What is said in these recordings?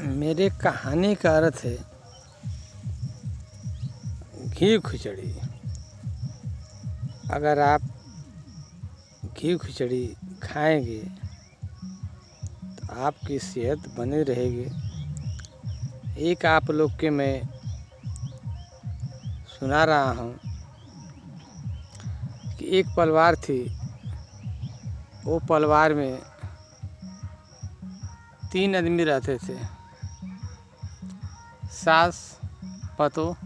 मेरे कहानी का अर्थ है घी खिचड़ी। अगर आप घी खिचड़ी खाएंगे तो आपकी सेहत बनी रहेगी। एक आप लोग के मैं सुना रहा हूँ कि एक परिवार थी। वो परिवार में 3 आदमी रहते थे, सास, पतोह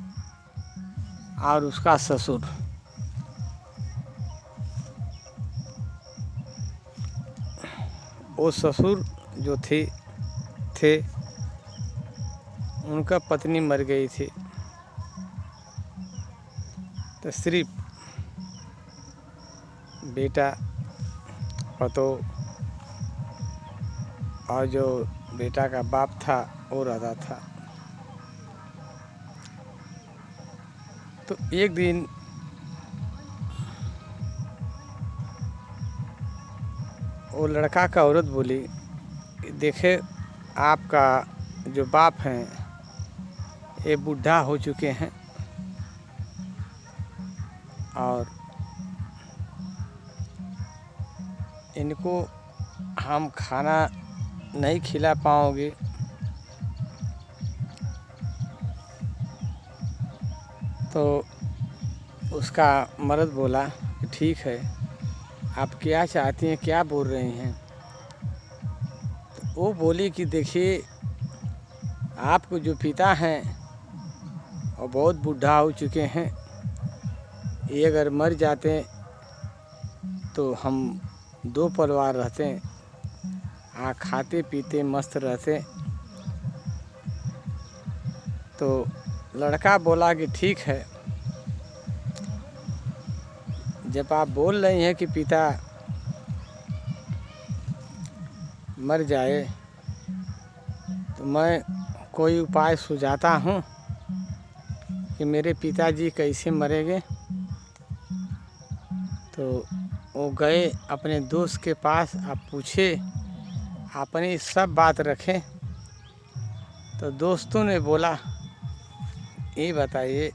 और उसका ससुर। वो ससुर जो थे उनका पत्नी मर गई थी, तो सिर्फ बेटा, पतोह और जो बेटा का बाप था वो रहता था। तो एक दिन वो लड़का का औरत बोली, देखे आपका जो बाप हैं ये बूढ़ा हो चुके हैं और इनको हम खाना नहीं खिला पाओगे। तो उसका मर्द बोला कि ठीक है, आप क्या चाहती हैं, क्या बोल रही हैं। तो वो बोली कि देखिए आपको जो पिता हैं और बहुत बूढ़ा हो चुके हैं, ये अगर मर जाते तो हम 2 परिवार रहते, खाते पीते मस्त रहते। तो लड़का बोला कि ठीक है, जब आप बोल रही हैं कि पिता मर जाए तो मैं कोई उपाय सुझाता हूँ कि मेरे पिताजी कैसे मरेंगे। तो वो गए अपने दोस्त के पास, आप पूछे, अपनी सब बात रखें। तो दोस्तों ने बोला, ये बताइए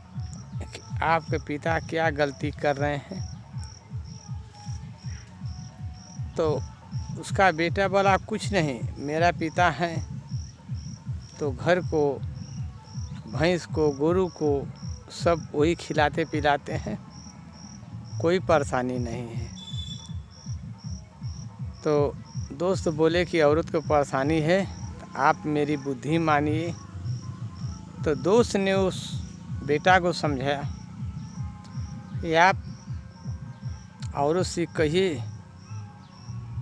कि आपके पिता क्या गलती कर रहे हैं। तो उसका बेटा बोला, कुछ नहीं, मेरा पिता है तो घर को, भैंस को, गोरू को सब वही खिलाते पिलाते हैं, कोई परेशानी नहीं है। तो दोस्त बोले कि औरत को परेशानी है, तो आप मेरी बुद्धि मानिए। तो दोस्त ने उस बेटा को समझाया कि आप औरत से कहिए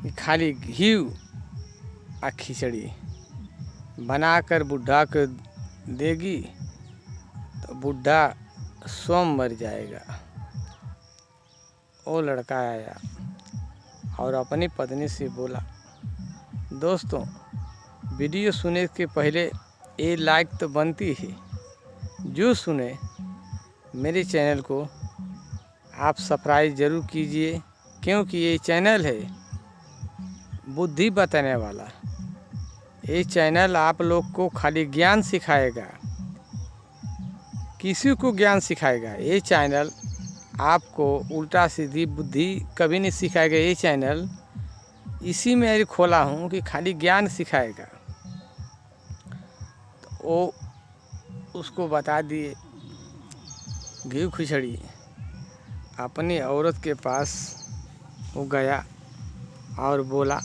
कि खाली घी और खिचड़ी बनाकर बुढ़ा को देगी तो बुढ़ा स्वयं मर जाएगा। वो लड़का आया और अपनी पत्नी से बोला, दोस्तों वीडियो सुनने के पहले ये लाइक तो बनती है, जो सुने मेरे चैनल को आप सब्सक्राइब ज़रूर कीजिए, क्योंकि ये चैनल है बुद्धि बताने वाला। ये चैनल आप लोग को खाली ज्ञान सिखाएगा, किसी को ज्ञान सिखाएगा। ये चैनल आपको उल्टा सीधी बुद्धि कभी नहीं सिखाएगा। ये चैनल इसी में खोला हूँ कि खाली ज्ञान सिखाएगा। तो वो उसको बता दिए घी खिचड़ी। अपनी औरत के पास वो गया और बोला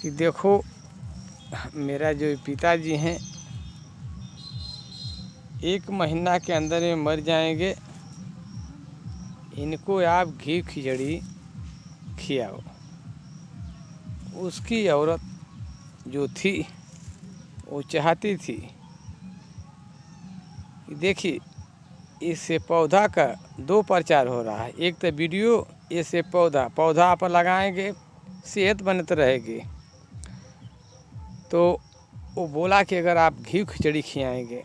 कि देखो मेरा जो पिताजी हैं 1 महीना के अंदर में मर जाएंगे, इनको आप घी खिचड़ी खिलाओ। उसकी औरत जो थी वो चाहती थी कि देखिए इससे पौधा का 2 प्रचार हो रहा है। एक तो वीडियो, इससे पौधा पर लगाएंगे, सेहत बनते रहेगी। तो वो बोला कि अगर आप घी खिचड़ी खिलाएंगे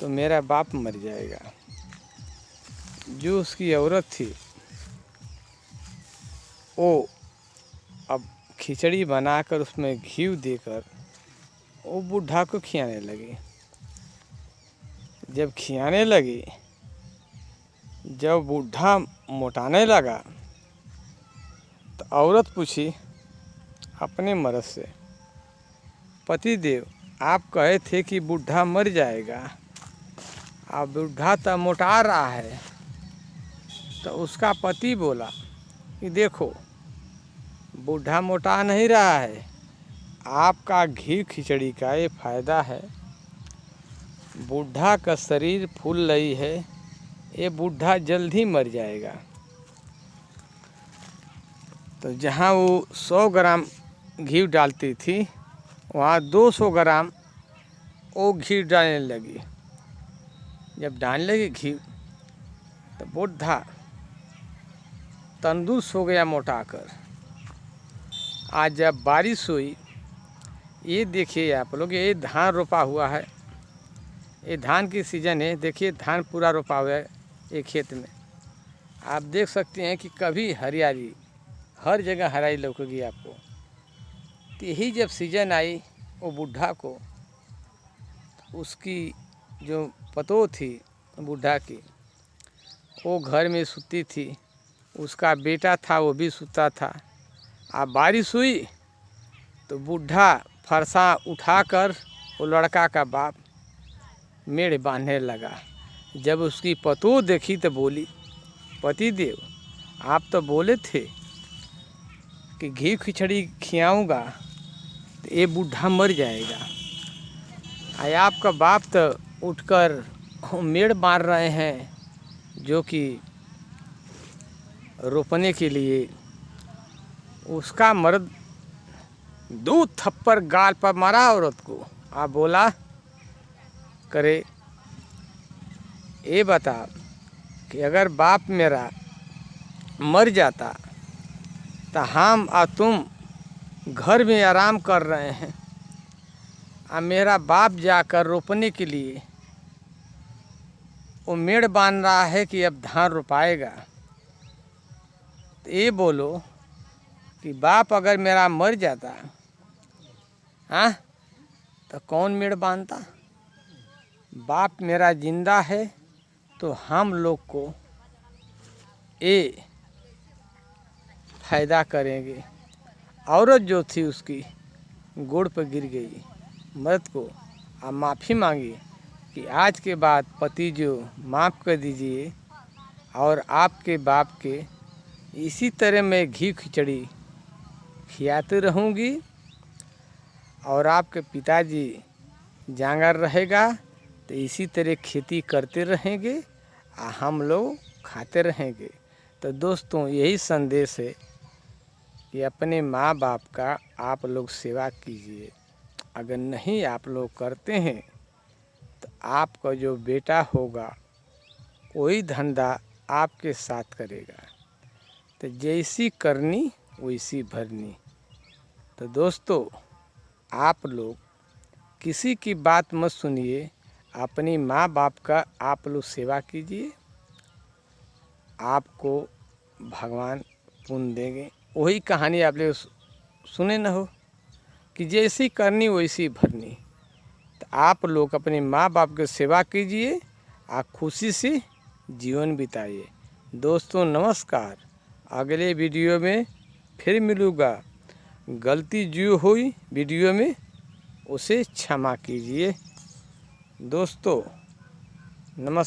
तो मेरा बाप मर जाएगा। जो उसकी औरत थी वो अब खिचड़ी बनाकर उसमें घी देकर वो बूढ़ा को खिलाने लगी। जब खिलाने लगी, जब बूढ़ा मोटाने लगा तो औरत पूछी अपने मर्द से, पतिदेव आप कहे थे कि बूढ़ा मर जाएगा, अब बूढ़ा तो मोटा रहा है। तो उसका पति बोला कि देखो बूढ़ा मोटा नहीं रहा है, आपका घी खिचड़ी का ये फायदा है, बूढ़ा का शरीर फूल रही है, ये बूढ़ा जल्द ही मर जाएगा। तो जहाँ वो 100 ग्राम घी डालती थी वहाँ 200 ग्राम वो घी डालने लगी। जब डालने लगी घी तो बूढ़ा तंदुरुस्त हो गया मोटाकर। आज जब बारिश हुई, ये देखिए आप लोग, ये धान रोपा हुआ है, ये धान की सीज़न है। देखिए धान पूरा रोपा हुआ है एक खेत में। आप देख सकते हैं कि कभी हरियाली, हर जगह हरियाली लौकेगी आपको। तो यही जब सीज़न आई, वो बूढ़ा को, उसकी जो पतोह थी बूढ़ा की, वो घर में सुती थी, उसका बेटा था वो भी सुता था। अब बारिश हुई तो बूढ़ा फरसा उठाकर वो लड़का का बाप मेढ़ बांधने लगा। जब उसकी पतोह देखी तो बोली, पतिदेव आप तो बोले थे कि घी खिचड़ी खिलाऊंगा तो ये बूढ़ा मर जाएगा, आय आपका बाप तो उठकर मेढ़ बांध रहे हैं जो कि रोपने के लिए। उसका मर्द 2 थप्पड़ गाल पर मारा औरत को। आप बोला करे, ये बता कि अगर बाप मेरा मर जाता तो हम और तुम घर में आराम कर रहे हैं, और मेरा बाप जाकर रोपने के लिए वो मेढ़ बांध रहा है कि अब धान रोपाएगा। तो ये बोलो कि बाप अगर मेरा मर जाता, हाँ, तो कौन मेढ़ बांधता? बाप मेरा जिंदा है तो हम लोग को ये फायदा करेंगे। औरत जो थी उसकी गोड़ पर गिर गई मर्द को, और माफ़ी मांगी कि आज के बाद पति जो माफ़ कर दीजिए, और आपके बाप के इसी तरह मैं घी खिचड़ी खिलाती रहूँगी, और आपके पिताजी जांगर रहेगा तो इसी तरह खेती करते रहेंगे और हम लोग खाते रहेंगे। तो दोस्तों यही संदेश है कि अपने माँ बाप का आप लोग सेवा कीजिए। अगर नहीं आप लोग करते हैं तो आपका जो बेटा होगा वही धंधा आपके साथ करेगा। तो जैसी करनी वैसी भरनी। तो दोस्तों आप लोग किसी की बात मत सुनिए, अपनी माँ बाप का आप लोग सेवा कीजिए, आपको भगवान पुण्य देंगे। वही कहानी आप लोग सुने न हो कि जैसी करनी वैसी भरनी। तो आप लोग अपने माँ बाप की सेवा कीजिए और खुशी से जीवन बिताइए। दोस्तों नमस्कार, अगले वीडियो में फिर मिलूँगा। गलती जो हुई वीडियो में उसे क्षमा कीजिए। दोस्तों नमस्कार।